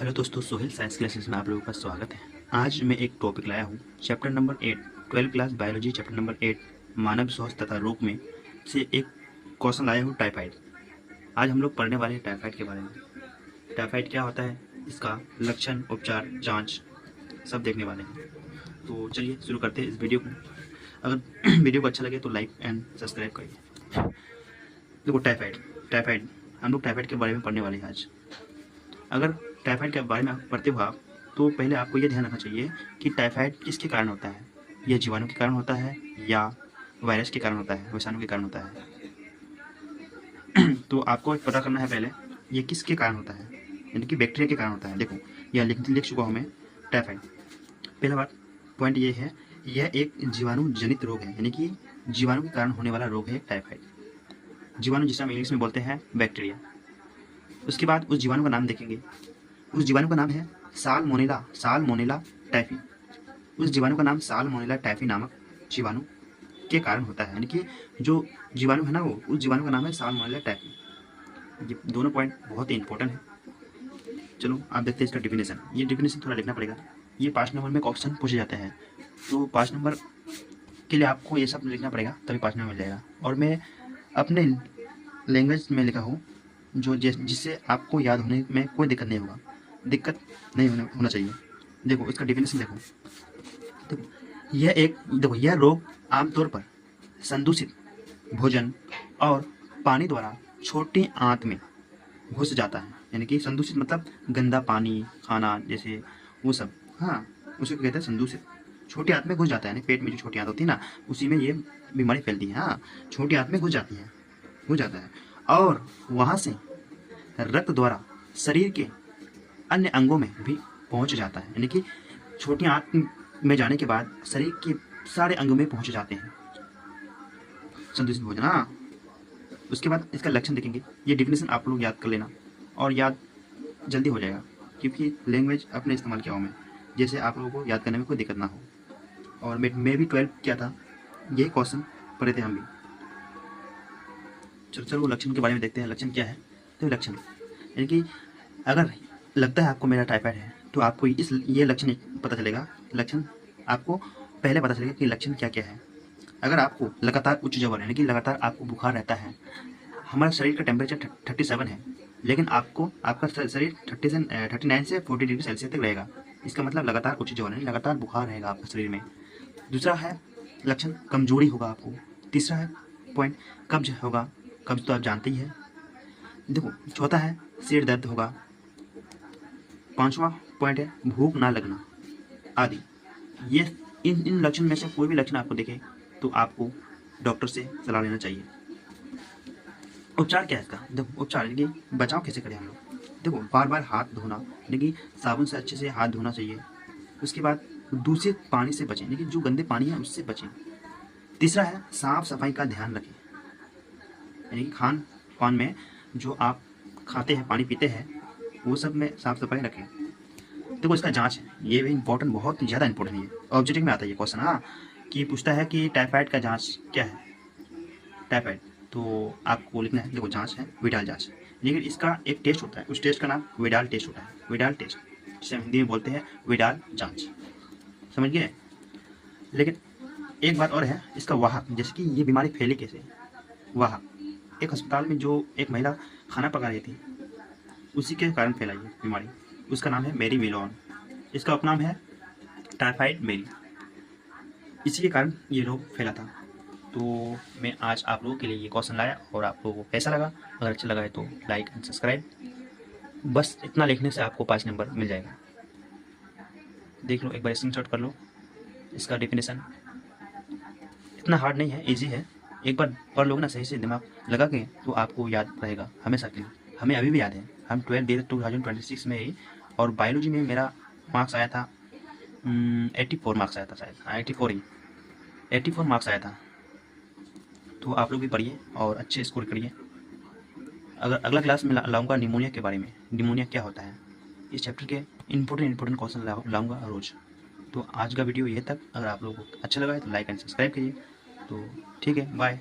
Hello दोस्तों, Sohail science classes में आप लोगों का स्वागत है। आज मैं एक टॉपिक लाया हूँ, chapter number 8, 12 class biology, chapter number 8 मानव स्वास्थ्य तथा रोग में से एक क्वेश्चन लाया हूँ, टाइफाइड। आज हम लोग पढ़ने वाले हैं टाइफाइड के बारे में। टाइफाइड क्या होता है, इसका लक्षण, उपचार, जाँच सब देखने वाले हैं। तो चलिए शुरू करते हैं इस वीडियो को। अगर वीडियो को अच्छा लगे तो लाइक एंड सब्सक्राइब करिए। देखो, टाइफाइड टाइफाइड हम लोग टाइफाइड के बारे में पढ़ने वाले हैं आज। अगर टाइफाइड के बारे में पढ़ते हो आप, तो पहले आपको ये ध्यान रखना चाहिए कि टाइफाइड किसके कारण होता है। यह जीवाणु के कारण होता है या वायरस के कारण होता है, विषाणु के कारण होता है। तो आपको पता करना है पहले ये किसके कारण होता है, यानी कि बैक्टीरिया के कारण होता है। देखो, यह लिख चुका हूँ मैं, टाइफाइड। पहला बात पॉइंट ये है, यह एक जीवाणु जनित रोग है, यानी कि जीवाणु के कारण होने वाला रोग है टाइफाइड। जीवाणु जिसे हम इंग्लिश में बोलते हैं बैक्टीरिया। उसके बाद उस जीवाणु का नाम देखेंगे। उस जीवाणु का नाम है साल्मोनेला टाइफी। उस जीवाणु का नाम साल्मोनेला टाइफी नामक जीवाणु के कारण होता है, यानी कि जो जीवाणु है ना, वो उस जीवाणु का नाम है साल्मोनेला टाइफी। ये दोनों पॉइंट बहुत ही इंपॉर्टेंट है। चलो आप देखते हैं इसका डिफिनेशन। ये डिफिनेशन थोड़ा लिखना पड़ेगा, ये 5 नंबर में क्वेश्चन पूछे जाते हैं, तो 5 नंबर के लिए आपको ये सब लिखना पड़ेगा, तभी 5 नंबर मिल जाएगा। और मैं अपने लैंग्वेज में लिखा हूँ, जो जिससे आपको याद होने में कोई दिक्कत नहीं होना चाहिए। देखो इसका डिफिनेशन देखो, यह रोग आमतौर पर संदूषित भोजन और पानी द्वारा छोटी आंत में घुस जाता है, यानी कि संदूषित मतलब गंदा पानी, खाना जैसे वो सब, हाँ उसे कहते हैं संदूषित। छोटी आंत में घुस जाता है, यानी पेट में जो छोटी आंत होती है ना, उसी में ये बीमारी फैलती है। हाँ, छोटी आंत में घुस जाता है और वहाँ से रक्त द्वारा शरीर के अन्य अंगों में भी पहुंच जाता है, यानी कि छोटी आंत में जाने के बाद शरीर के सारे अंगों में पहुंच जाते हैं संदूषित भोजन। हाँ, उसके बाद इसका लक्षण देखेंगे। ये डिफिनेशन आप लोग याद कर लेना, और याद जल्दी हो जाएगा, क्योंकि लैंग्वेज अपने इस्तेमाल किया हूँ मैं, जैसे आप लोगों को याद करने में कोई दिक्कत ना हो। और मैं भी 12 किया था, ये क्वेश्चन पढ़े थे हम भी। चलो लक्षण के बारे में देखते हैं। लक्षण क्या है, तो लक्षण यानी कि अगर लगता है आपको मेरा टाइफाइड है, तो आपको ये लक्षण पता चलेगा। लक्षण आपको पहले पता चलेगा कि लक्षण क्या क्या है। अगर आपको लगातार उच्च ज्वर, यानी कि लगातार आपको बुखार रहता है, हमारा शरीर का टेम्परेचर 37 है, लेकिन आपका शरीर 39 से 40 डिग्री सेल्सियस तक रहेगा, इसका मतलब लगातार उच्च ज्वर, यानी लगातार बुखार रहेगा आपके शरीर में। दूसरा है लक्षण, कमजोरी होगा आपको। तीसरा है पॉइंट, कब्ज होगा। कब्ज तो आप जानते ही है। देखो, चौथा है सिर दर्द होगा। 5वां पॉइंट है भूख ना लगना आदि। ये इन लक्षण में से कोई भी लक्षण आपको दिखे तो आपको डॉक्टर से सलाह लेना चाहिए। उपचार क्या है इसका, देखो उपचार यानी कि बचाव कैसे करें हम लोग। देखो, बार बार हाथ धोना, यानी कि साबुन से अच्छे से हाथ धोना चाहिए। उसके बाद दूषित पानी से बचें, यानी कि जो गंदे पानी है उससे बचें। तीसरा है साफ सफाई का ध्यान रखें, यानी कि खान पान में जो आप खाते हैं, पानी पीते हैं, वो सब में साफ सफाई रखें। देखो इसका जांच है, ये भी इंपॉर्टेंट, बहुत ज़्यादा इंपॉर्टेंट है। ऑब्जेक्टिव में आता है ये क्वेश्चन, हाँ, कि पूछता है कि टाइफाइड का जांच क्या है। टाइफाइड तो आपको लिखना है, देखो जांच है विडाल जांच, लेकिन इसका एक टेस्ट होता है, उस टेस्ट का नाम विडाल टेस्ट होता है। विडाल टेस्ट, जिसे हम हिंदी में बोलते हैं विडाल जांच, समझ गए। लेकिन एक बात और है, इसका वाहक, जैसे कि ये बीमारी फैली कैसे। वाहक, एक अस्पताल में जो एक महिला खाना पका रही थी, उसी के कारण फैलाई है बीमारी। उसका नाम है मेरी मिलोन, इसका उपनाम है टाइफाइड मेरी। इसी के कारण ये रोग फैला था। तो मैं आज आप लोगों के लिए ये क्वेश्चन लाया, और आप लोगों को कैसा लगा, अगर अच्छा लगा है तो लाइक एंड सब्सक्राइब। बस इतना लिखने से आपको 5 नंबर मिल जाएगा। देख लो, एक बार स्क्रीनशॉट कर लो। इसका डेफिनेशन इतना हार्ड नहीं है, इजी है। एक बार पढ़ लोगे ना सही से दिमाग लगा के, तो आपको याद रहेगा हमेशा के लिए। हमें अभी भी याद है, हम 12 दिए थे 2026 में ही, और बायोलॉजी में मेरा मार्क्स आया था 84 मार्क्स आया था शायद, 84 मार्क्स आया था। तो आप लोग भी पढ़िए और अच्छे स्कोर करिए। अगर अगला क्लास में लाऊंगा निमोनिया के बारे में, निमोनिया क्या होता है, इस चैप्टर के इंपॉर्टेंट क्वेश्चन लाऊंगा रोज़। तो आज का वीडियो ये तक। अगर आप लोगों को अच्छा लगा है तो लाइक एंड सब्सक्राइब करिए। तो ठीक है, बाय।